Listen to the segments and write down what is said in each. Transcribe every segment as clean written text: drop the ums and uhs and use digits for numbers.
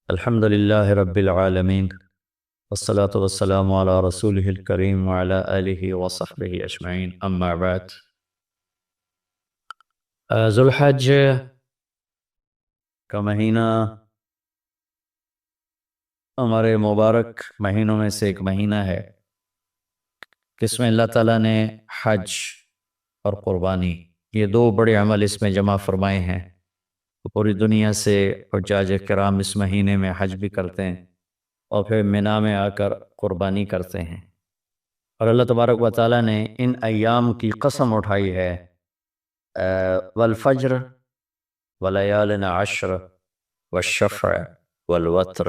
الحمد لله رب العالمين والصلاة والسلام على رسوله الكريم وعلى آله وصحبه أجمعين أما بعد ذو الحج کا مہینہ ہمارے مبارک مہینوں میں سے ایک مہینہ ہے جس میں اللہ تعالیٰ نے حج اور قربانی یہ دو بڑے عمل اس میں جمع فرمائے ہیں۔ پوری دنیا سے حجاج کرام اس مہینے میں حج بھی کرتے ہیں اور پھر مینا میں آ کر قربانی کرتے ہیں، اور اللہ تبارک و تعالیٰ نے ان ایام کی قسم اٹھائی ہے والفجر ولیال عشر والشفع والوتر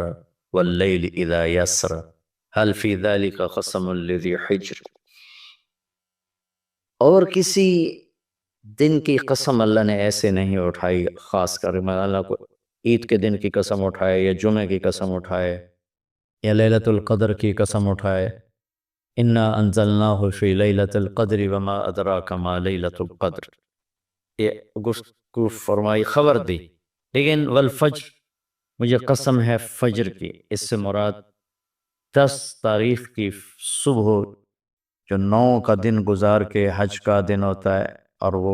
واللیل اذا یسر هل فی ذلک قسم لذی حجر۔ اور کسی دن کی قسم اللہ نے ایسے نہیں اٹھائی، خاص کر اللہ کو عید کے دن کی قسم اٹھائے یا جمعہ کی قسم اٹھائے یا لیلۃ القدر کی قسم اٹھائے، انا انزلناہ فی لیلۃ القدر وما ادراک ما لیلۃ القدر، یہ گفتگو فرمائی، خبر دی۔ لیکن والفجر، مجھے قسم ہے فجر کی، اس سے مراد 10 تاریخ کی صبح جو 9 کا دن گزار کے حج کا دن ہوتا ہے، اور وہ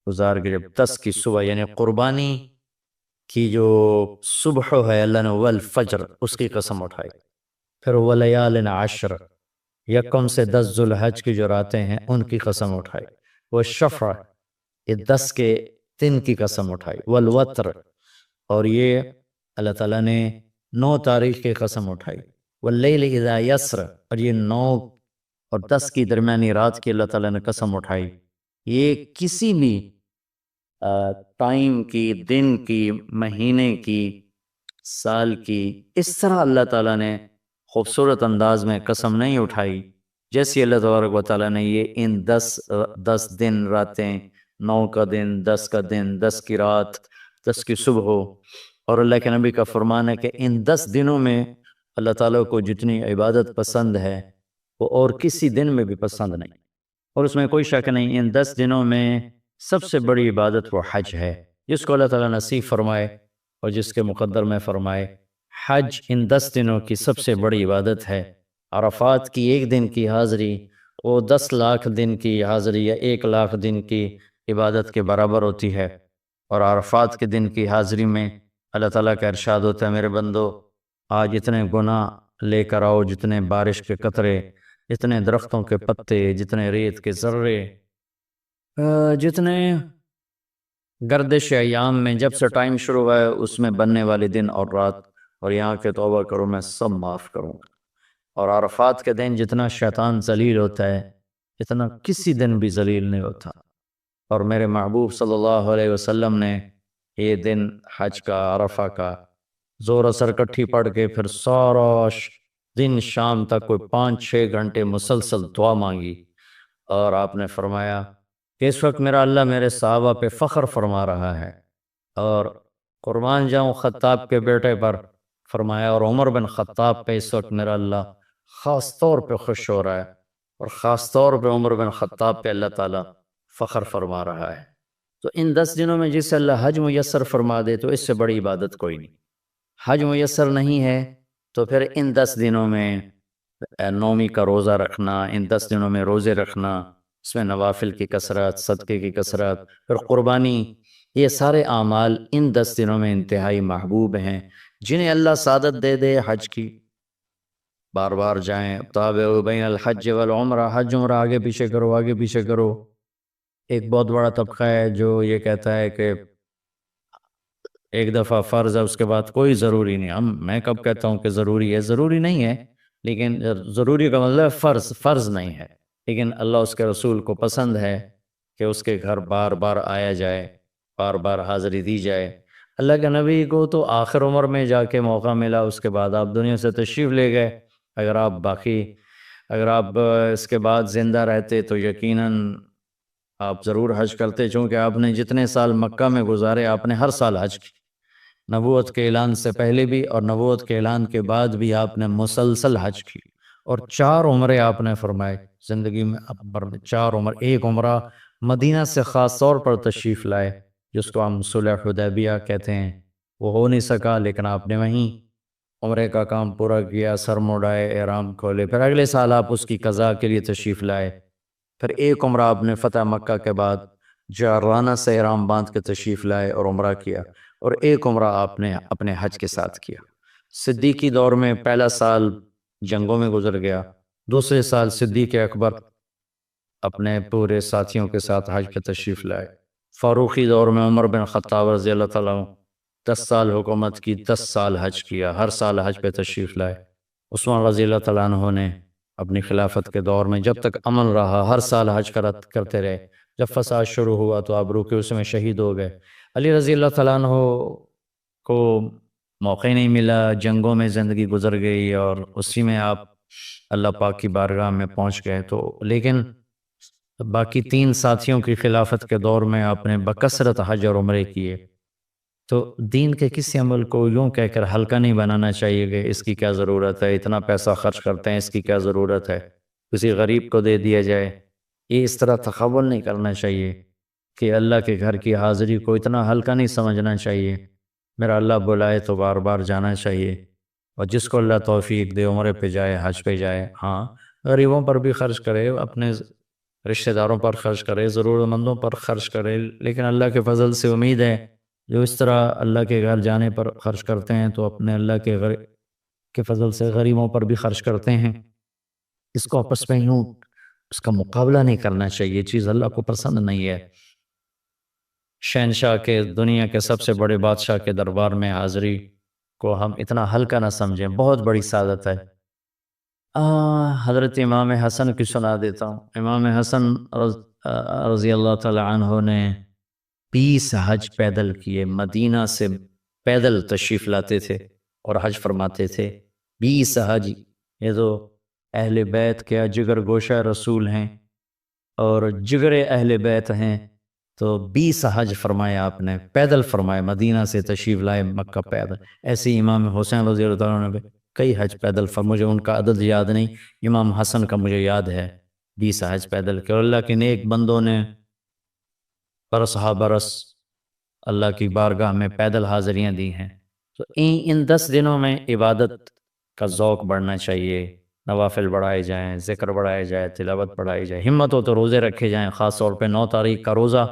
گزار کے جب 10 کی صبح یعنی قربانی کی جو صبح ہے، اللہ نے والفجر اس کی قسم اٹھائی۔ پھر ولیال عشر، یکم سے 10 ذو الحج کی جو راتیں ہیں ان کی قسم اٹھائی۔ وہ شفع، یہ 10 کے دن کی قسم اٹھائی۔ والوتر، اور یہ اللہ تعالیٰ نے 9 تاریخ کی قسم اٹھائی۔ واللیل اذا یسر، اور یہ 9 اور 10 کی درمیانی رات کی اللہ تعالیٰ نے قسم اٹھائی۔ یہ کسی بھی ٹائم کی، دن کی، مہینے کی، سال کی، اس طرح اللہ تعالیٰ نے خوبصورت انداز میں قسم نہیں اٹھائی جیسی اللہ تبارک و تعالیٰ نے یہ ان 10 دن راتیں، 9 کا دن، 10 کا دن، 10 کی رات، 10 کی صبح ہو۔ اور اللہ کے نبی کا فرمان ہے کہ ان 10 دنوں میں اللہ تعالیٰ کو جتنی عبادت پسند ہے وہ اور کسی دن میں بھی پسند نہیں، اور اس میں کوئی شک نہیں ان 10 دنوں میں سب سے بڑی عبادت وہ حج ہے، جس کو اللہ تعالیٰ نصیب فرمائے اور جس کے مقدر میں فرمائے۔ حج ان 10 دنوں کی سب سے بڑی عبادت ہے۔ عرفات کی ایک دن کی حاضری وہ 10 لاکھ دن کی حاضری یا 1 لاکھ دن کی عبادت کے برابر ہوتی ہے، اور عرفات کے دن کی حاضری میں اللہ تعالیٰ کا ارشاد ہوتا ہے، میرے بندو آج اتنے گناہ لے کر آؤ، جتنے بارش کے قطرے، جتنے درختوں کے پتے، جتنے ریت کے ذرے، جتنے گردش ایام میں جب سے ٹائم شروع ہوا ہے اس میں بننے والے دن اور رات، اور یہاں کے توبہ کرو میں سب معاف کروں گا۔ اور عرفات کے دن جتنا شیطان ذلیل ہوتا ہے اتنا کسی دن بھی ذلیل نہیں ہوتا، اور میرے محبوب صلی اللہ علیہ وسلم نے یہ دن حج کا، عرفہ کا زور اثر کٹھی پڑھ کے پھر سارا دن شام تک کوئی 5-6 گھنٹے مسلسل دعا مانگی، اور آپ نے فرمایا کہ اس وقت میرا اللہ میرے صحابہ پہ فخر فرما رہا ہے، اور قربان جاؤں خطاب کے بیٹے پر، فرمایا اور عمر بن خطاب پہ اس وقت میرا اللہ خاص طور پہ خوش ہو رہا ہے، اور خاص طور پہ عمر بن خطاب پہ اللہ تعالیٰ فخر فرما رہا ہے۔ تو ان 10 دنوں میں جسے اللہ حج میسر فرما دے تو اس سے بڑی عبادت کوئی نہیں۔ حج میسر نہیں ہے تو پھر ان 10 دنوں میں نومی کا روزہ رکھنا، ان 10 دنوں میں روزے رکھنا، اس میں نوافل کی کثرت، صدقے کی کثرت، پھر قربانی، یہ سارے اعمال ان 10 دنوں میں انتہائی محبوب ہیں، جنہیں اللہ سعادت دے دے حج کی، بار بار جائیں۔ تابعوا بین الحج والعمرہ، حج عمرہ آگے پیچھے کرو، آگے پیچھے کرو۔ ایک بہت بڑا طبقہ ہے جو یہ کہتا ہے کہ ایک دفعہ فرض ہے اس کے بعد کوئی ضروری نہیں۔ میں کب کہتا ہوں کہ ضروری ہے؟ ضروری نہیں ہے، لیکن ضروری کا مطلب فرض نہیں ہے، لیکن اللہ اس کے رسول کو پسند ہے کہ اس کے گھر بار بار آیا جائے، بار بار حاضری دی جائے۔ اللہ کے نبی کو تو آخر عمر میں جا کے موقع ملا، اس کے بعد آپ دنیا سے تشریف لے گئے۔ اگر آپ اس کے بعد زندہ رہتے تو یقیناً آپ ضرور حج کرتے، چونکہ آپ نے جتنے سال مکہ میں گزارے آپ نے ہر سال حج کی، نبوت کے اعلان سے پہلے بھی اور نبوت کے اعلان کے بعد بھی آپ نے مسلسل حج کی، اور 4 عمرے آپ نے فرمائے زندگی میں، 4 عمر، ایک عمرہ مدینہ سے خاص طور پر تشریف لائے جس کو ہم صلح حدیبیہ کہتے ہیں، وہ ہو نہیں سکا لیکن آپ نے وہیں عمرے کا کام پورا کیا، سر مڑائے، احرام کھولے، پھر اگلے سال آپ اس کی قضاء کے لیے تشریف لائے، پھر ایک عمرہ آپ نے فتح مکہ کے بعد جارانہ سے احرام باندھ کے تشریف لائے اور عمرہ کیا، اور ایک عمرہ آپ نے اپنے حج کے ساتھ کیا۔ صدیقی دور میں پہلا سال جنگوں میں گزر گیا، دوسرے سال صدیق اکبر اپنے پورے ساتھیوں کے ساتھ حج پہ تشریف لائے۔ فاروقی دور میں عمر بن خطاب رضی اللہ تعالیٰ عنہ 10 سال حکومت کی، 10 سال حج کیا، ہر سال حج پہ تشریف لائے۔ عثمان رضی اللہ تعالیٰ عنہ نے اپنی خلافت کے دور میں جب تک امن رہا ہر سال حج کرتے رہے، جب فساد شروع ہوا تو آپ روکے، اس میں شہید ہو گئے۔ علی رضی اللہ تعالیٰ عنہ کو موقع نہیں ملا، جنگوں میں زندگی گزر گئی، اور اسی میں آپ اللہ پاک کی بارگاہ میں پہنچ گئے۔ تو لیکن باقی 3 ساتھیوں کی خلافت کے دور میں آپ نے بکثرت حج اور عمرے کیے۔ تو دین کے کسی عمل کو یوں کہہ کر ہلکا نہیں بنانا چاہیے کہ اس کی کیا ضرورت ہے، اتنا پیسہ خرچ کرتے ہیں، اس کی کیا ضرورت ہے، کسی غریب کو دے دیا جائے۔ یہ اس طرح تخول نہیں کرنا چاہیے کہ اللہ کے گھر کی حاضری کو اتنا ہلکا نہیں سمجھنا چاہیے۔ میرا اللہ بلائے تو بار بار جانا چاہیے، اور جس کو اللہ توفیق دے عمرے پہ جائے، حج پہ جائے۔ ہاں، غریبوں پر بھی خرچ کرے، اپنے رشتہ داروں پر خرچ کرے، ضرورت مندوں پر خرچ کرے، لیکن اللہ کے فضل سے امید ہے جو اس طرح اللہ کے گھر جانے پر خرچ کرتے ہیں تو اپنے اللہ کے فضل سے غریبوں پر بھی خرچ کرتے ہیں۔ اس کو آپس میں یوں اس کا مقابلہ نہیں کرنا چاہیے، چیز اللہ کو پسند نہیں ہے۔ شہنشاہ کے، دنیا کے سب سے بڑے بادشاہ کے دربار میں حاضری کو ہم اتنا ہلکا نہ سمجھیں، بہت بڑی سعادت ہے۔ حضرت امام حسن کی سنا دیتا ہوں۔ امام حسن رضی اللہ تعالی عنہ نے 20 حج پیدل کیے، مدینہ سے پیدل تشریف لاتے تھے اور حج فرماتے تھے۔ 20 حج، یہ تو اہل بیت کے جگر گوشہ رسول ہیں اور جگر اہل بیت ہیں، تو 20 حج فرمایا آپ نے، پیدل فرمایا، مدینہ سے تشریف لائے مکہ پیدل۔ ایسے ہی امام حسین رضی اللہ تعالیٰ عنہ نے کئی حج پیدل مجھے ان کا عدد یاد نہیں، امام حسن کا مجھے یاد ہے 20 حج پیدل کے، اور اللہ کے نیک بندوں نے برس ہا برس اللہ کی بارگاہ میں پیدل حاضریاں دی ہیں۔ تو ان 10 دنوں میں عبادت کا ذوق بڑھنا چاہیے، نوافل بڑھائے جائیں، ذکر بڑھائے جائے، تلاوت بڑھائی جائے، ہمت ہو تو روزے رکھے جائیں، خاص طور پہ 9 تاریخ کا روزہ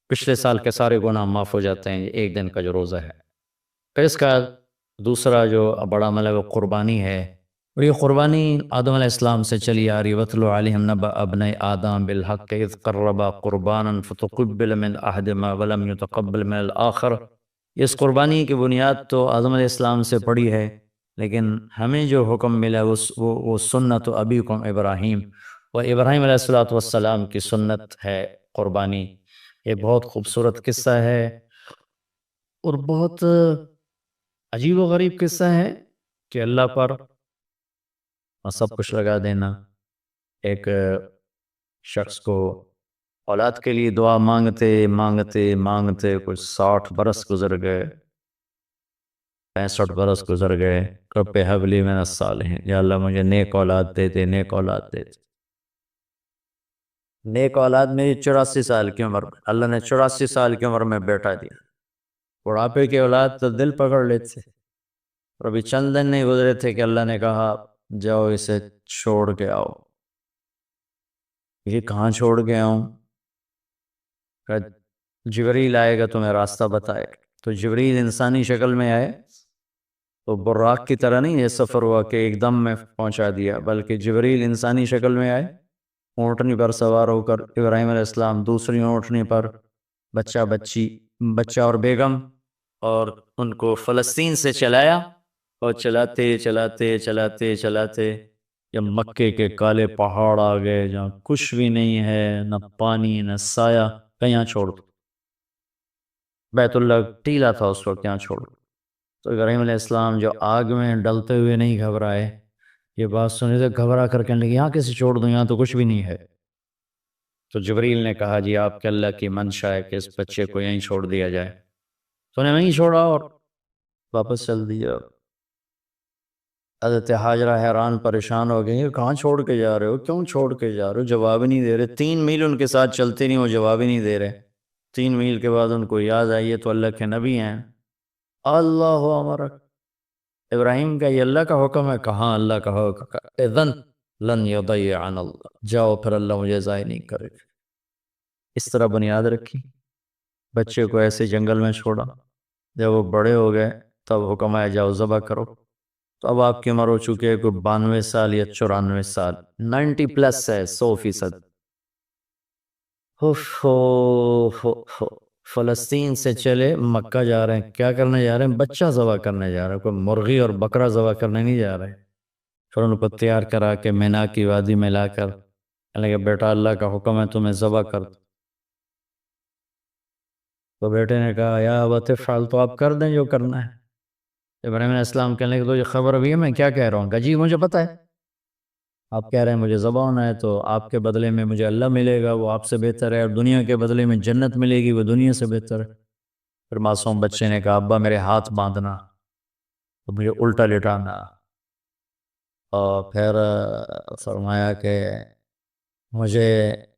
پچھلے سال کے سارے گناہ معاف ہو جاتے ہیں، ایک دن کا جو روزہ ہے۔ پھر اس کا دوسرا جو بڑا عمل ہے وہ قربانی ہے، اور یہ قربانی آدم علیہ السلام سے چلی آ رہی۔ وَاتْلُ عَلَيْهِمْ نَبَأَ ابْنَيْ آدَمَ بِالْحَقِّ إِذْ قَرَّبَا قُرْبَانًا فَتُقُبِّلَ مِنْ أَحَدِهِمَا وَلَمْ يُتَقَبَّلْ مِنَ الْآخَرِ۔ اس قربانی کی بنیاد تو آدم علیہ السلام سے پڑی ہے، لیکن ہمیں جو حکم ملا وہ سنت ابیکم ابراہیم، وہ ابراہیم علیہ السلام کی سنت ہے قربانی۔ یہ بہت خوبصورت قصہ ہے اور بہت عجیب و غریب قصہ ہے کہ اللہ پر سب کچھ لگا دینا۔ ایک شخص کو اولاد کے لیے دعا مانگتے مانگتے مانگتے کچھ 60 برس گزر گئے، 65 برس گزر گئے۔ رب ہب لی من الصالحین، یا اللہ مجھے نیک اولاد دے دے، نیک اولاد دے دے۔ نیک اولاد میری 84 سال کی عمر میں، اللہ نے 84 سال کی عمر میں بیٹا دیا۔ بڑھاپے کی اولاد تو دل پکڑ لیتے، اور ابھی چند دن نہیں گزرے تھے کہ اللہ نے کہا جاؤ اسے چھوڑ کے آؤ۔ یہ کہاں چھوڑ کے آؤں؟ جبریل آئے گا تمہیں راستہ بتائے گا۔ تو جبریل انسانی شکل میں آئے، تو براق کی طرح نہیں یہ سفر ہوا کہ ایک دم میں پہنچا دیا، بلکہ جبریل انسانی شکل میں آئے، اونٹنی پر سوار ہو کر ابراہیم علیہ السلام، دوسری اونٹنی پر بچہ اور بیگم، اور ان کو فلسطین سے چلایا، اور چلاتے چلاتے چلاتے چلاتے جب مکے کے کالے پہاڑ آ گئے جہاں کچھ بھی نہیں ہے، نہ پانی نہ سایہ، کہیں چھوڑ دو۔ بیت اللہ ٹیلا تھا اس وقت، یہاں چھوڑ دو۔ تو ابراہیم علیہ السلام جو آگ میں ڈلتے ہوئے نہیں گھبرائے، یہ بات سنی تو گھبرا کر کہنے لگے یہاں کیسے چھوڑ دوں، یہاں تو کچھ بھی نہیں ہے۔ تو جبریل نے کہا جی آپ کے اللہ کی منشا ہے کہ اس بچے کو یہیں چھوڑ دیا جائے۔ تو انہیں وہیں چھوڑا اور واپس چل دیا۔ حضرت حاجرہ حیران پریشان ہو گئی، کہاں چھوڑ کے جا رہے ہو، کیوں چھوڑ کے جا رہے ہو؟ جواب ہی نہیں دے رہے، 3 میل ان کے ساتھ چلتے نہیں، وہ جواب ہی نہیں دے رہے۔ 3 میل کے بعد ان کو یاد آئی ہے تو اللہ کے نبی ہیں۔ اللہ امرک، ابراہیم کا یہ اللہ کا حکم ہے، کہاں اللہ کا حکم، اذن لن یضیعن اللہ، جاؤ پھر اللہ مجھے ضائع نہیں کرے گا۔ اس طرح بنیاد رکھی، بچے کو ایسے جنگل میں چھوڑا، جب وہ بڑے ہو گئے تب حکم آیا جاؤ ذبح کرو۔ تو اب آپ کی عمر ہو چکی ہے کوئی 92 سال یا 94 سال، 90 پلس ہے، 100%۔ فلسطین سے چلے مکہ جا رہے ہیں، کیا کرنے جا رہے ہیں؟ بچہ ذبح کرنے جا رہے ہیں، کوئی مرغی اور بکرا ذبح کرنے نہیں جا رہے۔ پھر ان کو تیار کرا کے مینا کی وادی میں لا کر کہنے کہ بیٹا اللہ کا حکم ہے تمہیں ذبح کر دو۔ تو بیٹے نے کہا یا ابت افعل، تو آپ کر دیں جو کرنا ہے۔ ابراہیم علیہ السلام کہنے لگے تو یہ خبر ابھی ہے میں کیا کہہ رہا ہوں؟ کہا جی مجھے پتہ ہے، آپ کہہ رہے ہیں مجھے ذبح ہونا ہے تو آپ کے بدلے میں مجھے اللہ ملے گا، وہ آپ سے بہتر ہے، اور دنیا کے بدلے میں جنت ملے گی، وہ دنیا سے بہتر ہے۔ پھر معصوم بچے نے کہا ابا میرے ہاتھ باندھنا، تو مجھے الٹا لٹانا، اور پھر فرمایا کہ مجھے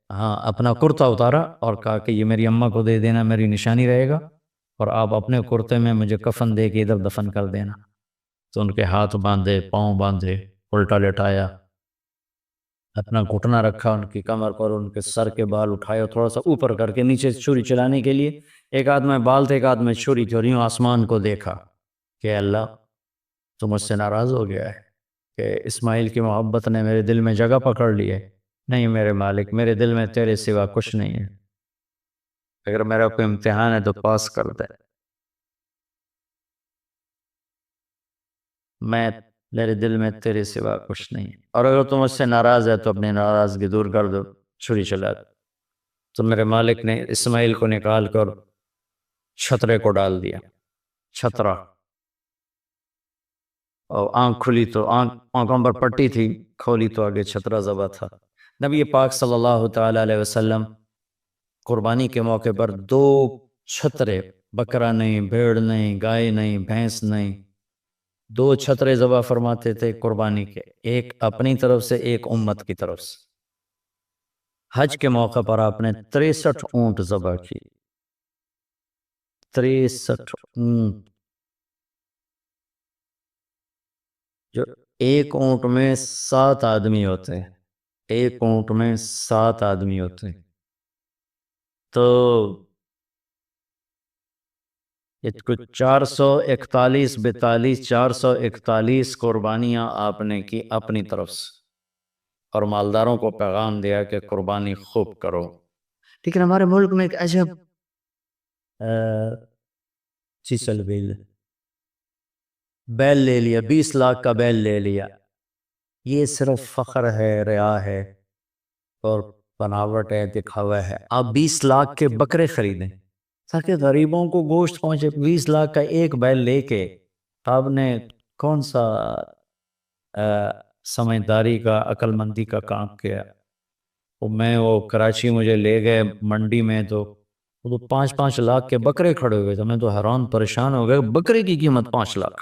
اپنا کرتا اتارا اور کہا کہ یہ میری اماں کو دے دینا، میری نشانی رہے گا، اور آپ اپنے کرتے میں مجھے کفن دے کے ادھر دفن کر دینا۔ تو ان کے ہاتھ باندھے، پاؤں باندھے، الٹا لٹایا، اپنا گھٹنا رکھا ان کی کمر پر، ان کے سر کے بال اٹھائے اور تھوڑا سا اوپر کر کے نیچے چھری چلانے کے لیے، ایک ہاتھ میں بال تھے ایک ہاتھ میں چھری تھی، اور یوں آسمان کو دیکھا کہ اللہ تو مجھ سے ناراض ہو گیا ہے کہ اسماعیل کی محبت نے میرے دل میں جگہ پکڑ لی ہے۔ نہیں میرے مالک، میرے دل میں تیرے سوا کچھ نہیں ہے، اگر میرا کوئی امتحان ہے تو پاس کر دے، میرے دل میں تیرے سوا کچھ نہیں ہے، اور اگر تم مجھ سے ناراض ہے تو اپنی ناراضگی دور کر دو، چھری چلا دو۔ تو میرے مالک نے اسماعیل کو نکال کر چھترے کو ڈال دیا، چھترا، اور آنکھ کھلی تو آنکھوں پر پٹی تھی، کھولی تو آگے چھترا ذبح تھا۔ نبی پاک صلی اللہ تعالی علیہ وسلم قربانی کے موقع پر 2 چھترے، بکرا نہیں، بھیڑ نہیں، گائے نہیں، بھینس نہیں، 2 چھترے ذبح فرماتے تھے قربانی کے، ایک اپنی طرف سے ایک امت کی طرف سے۔ حج کے موقع پر آپ نے 63 اونٹ ذبح کی، 63 اونٹ، جو ایک اونٹ میں 7 آدمی ہوتے ہیں، ایک اونٹ میں 7 آدمی ہوتے ہیں، تو کچھ 441 42 441 قربانیاں آپ نے کی اپنی طرف سے، اور مالداروں کو پیغام دیا کہ قربانی خوب کرو۔ لیکن ہمارے ملک میں ایک عجب چیسل بیل لے لیا، 20 لاکھ کا بیل لے لیا، یہ صرف فخر ہے، ریا ہے، اور بناوٹ ہے، دکھاوا ہے۔ آپ 20 لاکھ کے بکرے خریدیں تاکہ غریبوں کو گوشت پہنچے، 20 لاکھ کا ایک بیل لے کے آپ نے کون سا سمجھداری کا، عقل مندی کا کام کیا؟ وہ کراچی مجھے لے گئے منڈی میں، تو وہ 5-5 لاکھ کے بکرے کھڑے ہوئے تھے، میں تو حیران پریشان ہو گئے، بکرے کی قیمت 5 لاکھ۔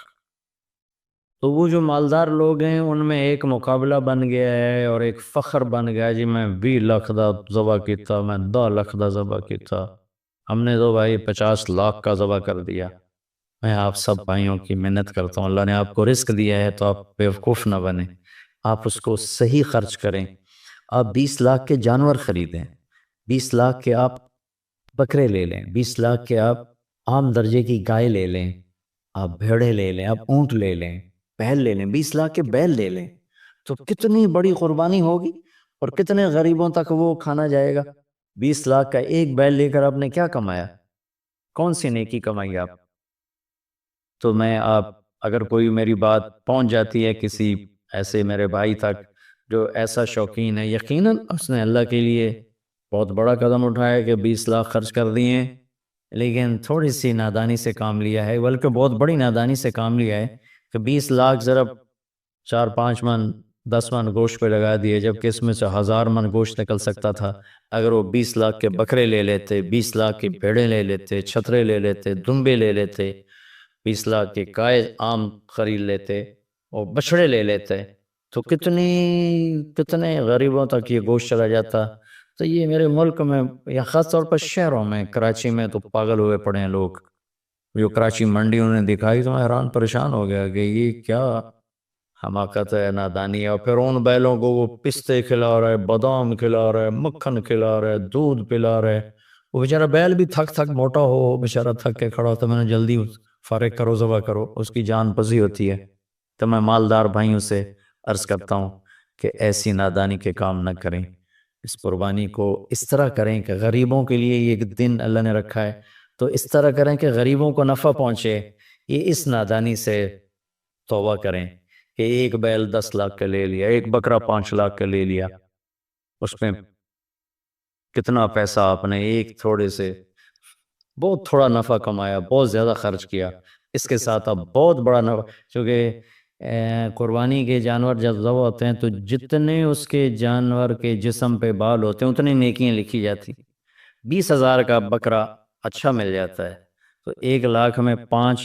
تو وہ جو مالدار لوگ ہیں ان میں ایک مقابلہ بن گیا ہے اور ایک فخر بن گیا، جی میں 20 لاکھ دا ذبح کیتا، میں 10 لاکھ دا ذبح کیتا، ہم نے تو بھائی 50 لاکھ کا ذبح کر دیا۔ میں آپ سب بھائیوں کی منت کرتا ہوں، اللہ نے آپ کو رزق دیا ہے تو آپ بیوقوف نہ بنیں، آپ اس کو صحیح خرچ کریں۔ آپ 20 لاکھ کے جانور خریدیں، 20 لاکھ کے آپ بکرے لے لیں، 20 لاکھ کے آپ عام درجے کی گائے لے لیں، آپ بھیڑے لے لیں، آپ اونٹ لے لیں، بیل لے لیں، 20 لاکھ کے بیل لے لیں، تو کتنی بڑی قربانی ہوگی اور کتنے غریبوں تک وہ کھانا جائے گا۔ 20 لاکھ کا ایک بیل لے کر آپ نے کیا کمایا؟ کون سی نیکی کمائی آپ؟ تو میں اگر کوئی میری بات پہنچ جاتی ہے کسی ایسے میرے بھائی تک جو ایسا شوقین ہے، یقیناً اس نے اللہ کے لیے بہت بڑا قدم اٹھایا کہ 20 لاکھ خرچ کر دیے، لیکن تھوڑی سی نادانی سے کام لیا ہے، بلکہ بہت بڑی نادانی سے کام لیا ہے کہ 20 لاکھ ضرب 4-5 من 10 من گوشت پہ لگا دیے، جبکہ اس میں سے 1000 من گوشت نکل سکتا تھا اگر وہ 20 لاکھ کے بکرے لے لیتے، 20 لاکھ کی بھیڑیں لے لیتے، چھترے لے لیتے، دمبے لے لیتے، 20 لاکھ کے گائے عام خرید لیتے اور بچڑے لے لیتے، تو کتنے غریبوں تک یہ گوشت چلا جاتا۔ تو یہ میرے ملک میں یا خاص طور پر شہروں میں، کراچی میں تو پاگل ہوئے پڑے ہیں لوگ، جو کراچی منڈی انہوں نے دکھائی تو میں حیران پریشان ہو گیا کہ یہ کیا حماقت ہے، نادانی ہے۔ اور پھر ان بیلوں کو وہ پستے کھلا رہا ہے، بادام کھلا رہا ہے، مکھن کھلا رہا ہے، دودھ پلا رہا ہے۔ وہ بیچارہ بیل بھی تھک تھک موٹا ہو، بیچارہ تھک کے کھڑا ہوتا ہے۔ میں نے جلدی فارغ کرو، ذبح کرو، اس کی جان پسی ہوتی ہے۔ تو میں مالدار بھائیوں سے عرض کرتا ہوں کہ ایسی نادانی کے کام نہ کریں، اس قربانی کو اس طرح کریں کہ غریبوں کے لیے یہ ایک دن اللہ نے رکھا ہے تو اس طرح کریں کہ غریبوں کو نفع پہنچے۔ یہ اس نادانی سے توبہ کریں کہ ایک بیل 10 لاکھ کا لے لیا، ایک بکرا 5 لاکھ کا لے لیا، اس میں کتنا پیسہ آپ نے ایک تھوڑے سے بہت تھوڑا نفع کمایا، بہت زیادہ خرچ کیا۔ اس کے ساتھ اب بہت بڑا نفع، چونکہ قربانی کے جانور جب ذبح ہوتے ہیں تو جتنے اس کے جانور کے جسم پہ بال ہوتے ہیں اتنی نیکیاں لکھی جاتی۔ 20,000 کا بکرا اچھا مل جاتا ہے تو 1 لاکھ میں 5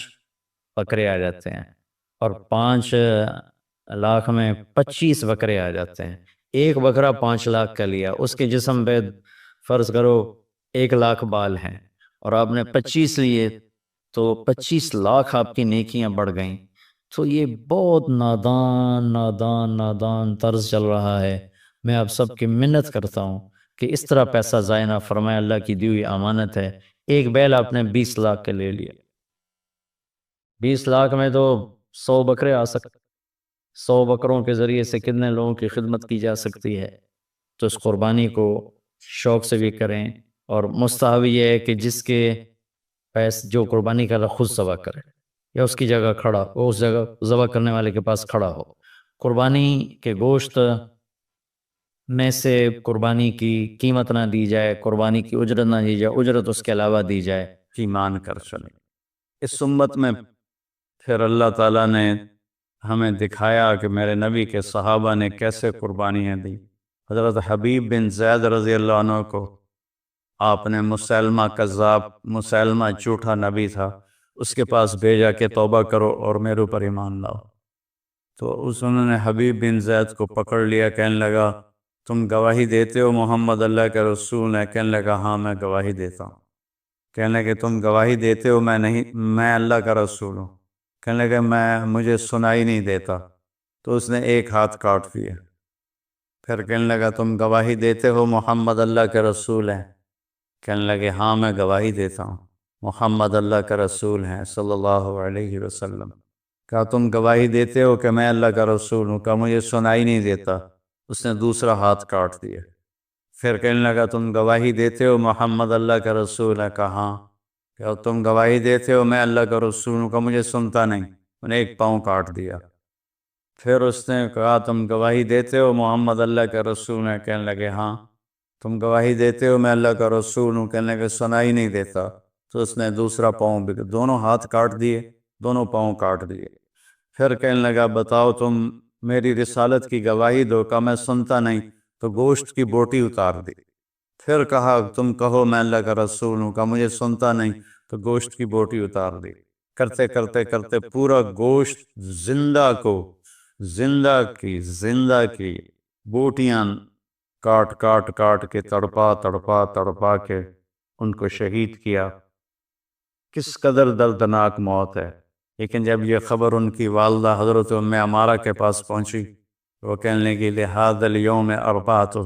بکرے آ جاتے ہیں، اور 5 لاکھ میں 25 بکرے آ جاتے ہیں۔ ایک بکرا 5 لاکھ کا لیا، اس کے جسم پہ فرض کرو 1 لاکھ بال ہیں، اور آپ نے 25 لیے تو 25 لاکھ آپ کی نیکیاں بڑھ گئیں۔ تو یہ بہت نادان نادان نادان طرز چل رہا ہے۔ میں آپ سب کی منت کرتا ہوں کہ اس طرح پیسہ ضائع نہ فرمائے، اللہ کی دی ہوئی امانت ہے۔ ایک بیل آپ نے 20 لاکھ کے لے لیا، 20 لاکھ میں تو 100 بکرے آ سکتے، 100 بکروں کے ذریعے سے کتنے لوگوں کی خدمت کی جا سکتی ہے۔ تو اس قربانی کو شوق سے بھی کریں، اور مستحب یہ ہے کہ جس کے پیسے جو قربانی کا خود ذبح کرے یا اس کی جگہ کھڑا ہو، اس جگہ ذبح کرنے والے کے پاس کھڑا ہو۔ قربانی کے گوشت میں سے قربانی کی قیمت نہ دی جائے، قربانی کی اجرت نہ دی جائے، اجرت اس کے علاوہ دی جائے، ایمان کر چلیں۔ اس امت میں پھر اللہ تعالیٰ نے ہمیں دکھایا کہ میرے نبی کے صحابہ نے کیسے قربانیاں دی۔ حضرت حبیب بن زید رضی اللہ عنہ کو آپ نے مسلمہ کذاب، مسلمہ جھوٹا نبی تھا، اس کے پاس بھیجا کہ توبہ کرو اور میرے اوپر ایمان لاؤ۔ تو انہوں نے حبیب بن زید کو پکڑ لیا، کہنے لگا تم گواہی دیتے ہو محمد اللہ کے رسول ہیں؟ کہنے لگا ہاں میں گواہی دیتا ہوں۔ کہنے لگے تم گواہی دیتے ہو میں اللہ کا رسول ہوں؟ کہنے لگے مجھے سنائی نہیں دیتا۔ تو اس نے ایک ہاتھ کاٹ دیا۔ پھر کہنے لگا تم گواہی دیتے ہو محمد اللہ کے رسول ہیں؟ کہنے لگے ہاں میں گواہی دیتا ہوں، محمد اللہ کا رسول ہیں صلی اللہ علیہ وسلم۔ کہا تم گواہی دیتے ہو کہ میں اللہ کا رسول ہوں؟ کہا مجھے سنائی نہیں دیتا۔ اس نے دوسرا ہاتھ کاٹ دیا۔ پھر کہنے لگا تم گواہی دیتے ہو محمد اللہ کا رسول ہے؟ کہا ہاں۔ کہ تم گواہی دیتے ہو میں اللہ کا رسول ہوں؟ کہ مجھے سنتا نہیں۔ انہوں نے ایک پاؤں کاٹ دیا۔ پھر اس نے کہا تم گواہی دیتے ہو محمد اللہ کا رسول ہے؟ کہنے لگے ہاں۔ تم گواہی دیتے ہو میں اللہ کا رسول ہوں؟ کہنے لگے سنائی نہیں دیتا۔ تو اس نے دوسرا پاؤں بھی، دونوں ہاتھ کاٹ دیے، دونوں پاؤں کاٹ دیے۔ پھر کہنے لگا بتاؤ تم میری رسالت کی گواہی دو۔ کہا میں سنتا نہیں۔ تو گوشت کی بوٹی اتار دی۔ پھر کہا تم کہو میں اللہ کا رسول ہوں؟ کہا مجھے سنتا نہیں۔ تو گوشت کی بوٹی اتار دی۔ کرتے کرتے کرتے پورا گوشت زندہ کی بوٹیاں کاٹ کاٹ کاٹ کے تڑپا کے ان کو شہید کیا۔ کس قدر دردناک موت ہے۔ لیکن جب یہ خبر ان کی والدہ حضرت ام عمارہ کے پاس پہنچی، وہ کہنے لگی لہذا اليوم اربعتہ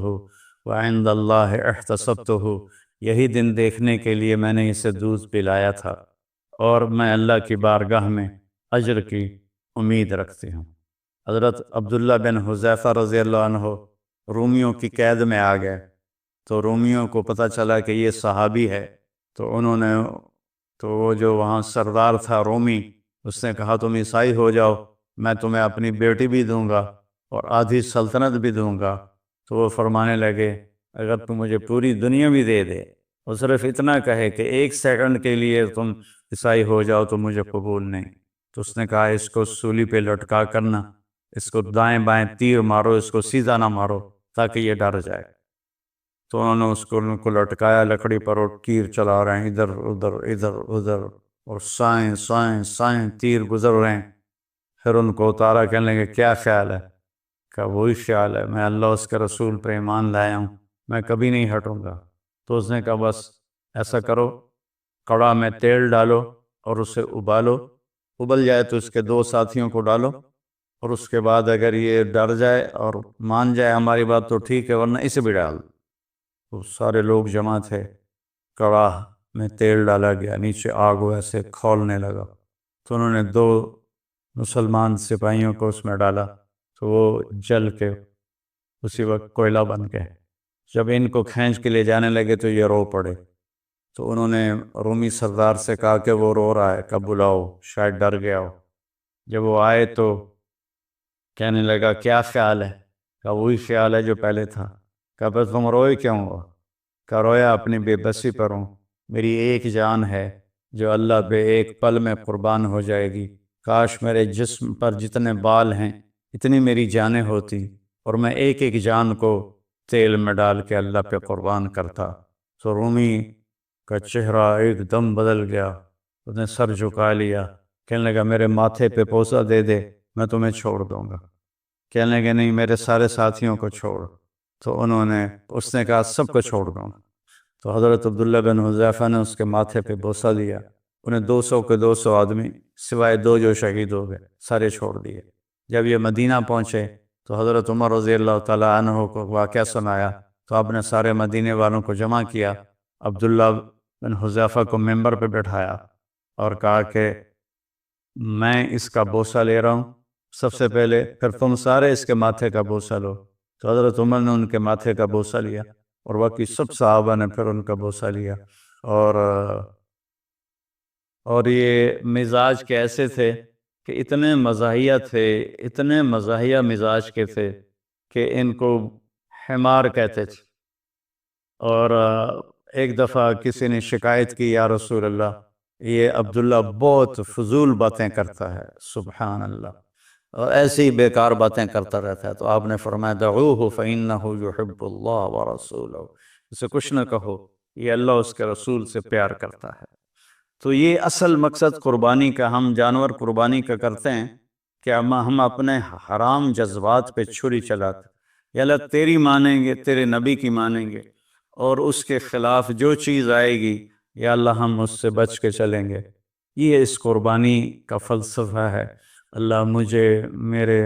وعند اللہ احتسبتہ، یہی دن دیکھنے کے لیے میں نے اسے دودھ پلایا تھا، اور میں اللہ کی بارگاہ میں اجر کی امید رکھتی ہوں۔ حضرت عبداللہ بن حذیفہ رضی اللہ عنہ رومیوں کی قید میں آ گئے، تو رومیوں کو پتہ چلا کہ یہ صحابی ہے، تو وہ جو وہاں سردار تھا رومی، اس نے کہا تم عیسائی ہو جاؤ، میں تمہیں اپنی بیٹی بھی دوں گا اور آدھی سلطنت بھی دوں گا۔ تو وہ فرمانے لگے اگر تم مجھے پوری دنیا بھی دے دے اور صرف اتنا کہے کہ 1 سیکنڈ کے لیے تم عیسائی ہو جاؤ تو مجھے قبول نہیں۔ تو اس نے کہا اس کو سولی پہ لٹکا کرنا، اس کو دائیں بائیں تیر مارو، اس کو سیدھا نہ مارو تاکہ یہ ڈر جائے۔ تو انہوں نے اس کو لٹکایا لکڑی پر، اور تیر چلا رہے ہیں ادھر ادھر، اور سائیں تیر گزر رہے ہیں۔ پھر ان کو اتارا، کہنے لگے کیا خیال ہے؟ کہا وہی خیال ہے، میں اللہ اس کے رسول پر ایمان لایا ہوں، میں کبھی نہیں ہٹوں گا۔ تو اس نے کہا بس ایسا کرو، کڑا میں تیل ڈالو اور اسے ابالو، ابل جائے تو اس کے 2 ساتھیوں کو ڈالو، اور اس کے بعد اگر یہ ڈر جائے اور مان جائے ہماری بات تو ٹھیک ہے، ورنہ اسے بھی ڈال۔ تو سارے لوگ جمع تھے، کڑاہ میں تیل ڈالا گیا، نیچے آگ ویسے کھولنے لگا، تو انہوں نے 2 مسلمان سپاہیوں کو اس میں ڈالا، تو وہ جل کے اسی وقت کوئلہ بن گئے۔ جب ان کو کھینچ کے لے جانے لگے تو یہ رو پڑے، تو انہوں نے رومی سردار سے کہا کہ وہ رو رہا ہے، کب بلاؤ، شاید ڈر گیا ہو۔ جب وہ آئے تو کہنے لگا کیا خیال ہے؟ کہا وہی خیال ہے جو پہلے تھا۔ کہا پھر تم روئے کیوں ہو؟ کہا رویا اپنی بے بسی پر ہوں، میری ایک جان ہے جو اللہ پہ ایک پل میں قربان ہو جائے گی، کاش میرے جسم پر جتنے بال ہیں اتنی میری جانیں ہوتی، اور میں ایک ایک جان کو تیل میں ڈال کے اللہ پہ قربان کرتا۔ تو رومی کا چہرہ ایک دم بدل گیا، اس نے سر جھکا لیا، کہنے لگا میرے ماتھے پہ بوسہ دے دے، میں تمہیں چھوڑ دوں گا۔ کہنے لگے نہیں، میرے سارے ساتھیوں کو چھوڑ۔ تو اس نے کہا سب کو چھوڑ دوں گا۔ تو حضرت عبداللہ بن حذیفہ نے اس کے ماتھے پہ بوسہ دیا، انہیں 200 کے 200 آدمی سوائے 2 جو شہید ہو گئے سارے چھوڑ دیے۔ جب یہ مدینہ پہنچے تو حضرت عمر رضی اللہ تعالیٰ عنہ کو واقعہ سنایا، تو آپ نے سارے مدینے والوں کو جمع کیا، عبداللہ بن حذیفہ کو ممبر پہ بٹھایا اور کہا کہ میں اس کا بوسہ لے رہا ہوں سب سے پہلے، پھر تم سارے اس کے ماتھے کا بوسہ لو۔ تو حضرت عمر نے ان کے ماتھے کا بوسہ لیا، اور باقی سب صحابہ نے پھر ان کا بوسہ لیا۔ اور یہ مزاج کیسے تھے کہ اتنے مزاحیہ تھے، اتنے مزاحیہ مزاج کے تھے کہ ان کو حمار کہتے تھے۔ اور ایک دفعہ کسی نے شکایت کی، یا رسول اللہ یہ عبداللہ بہت فضول باتیں کرتا ہے، سبحان اللہ، اور ایسی ہی بیکار باتیں کرتا رہتا ہے۔ تو آپ نے فرمایا دعوہ فإنہ یحب اللہ ورسولہ، اسے کچھ نہ کہو، یہ اللہ اس کے رسول سے پیار کرتا ہے۔ تو یہ اصل مقصد قربانی کا، ہم جانور قربانی کا کرتے ہیں کہ ہم اپنے حرام جذبات پہ چھری چلاتے، یا اللہ تیری مانیں گے، تیرے نبی کی مانیں گے، اور اس کے خلاف جو چیز آئے گی یا اللہ ہم اس سے بچ کے چلیں گے۔ یہ اس قربانی کا فلسفہ ہے۔ اللہ مجھے، میرے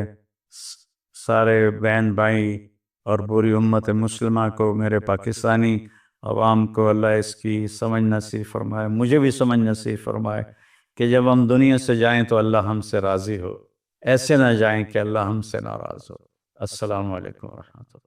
سارے بہن بھائی اور پوری امت مسلمہ کو، میرے پاکستانی عوام کو اللہ اس کی سمجھ نصیب فرمائے، مجھے بھی سمجھ نصیب فرمائے کہ جب ہم دنیا سے جائیں تو اللہ ہم سے راضی ہو، ایسے نہ جائیں کہ اللہ ہم سے ناراض ہو۔ السلام علیکم ورحمۃ اللہ۔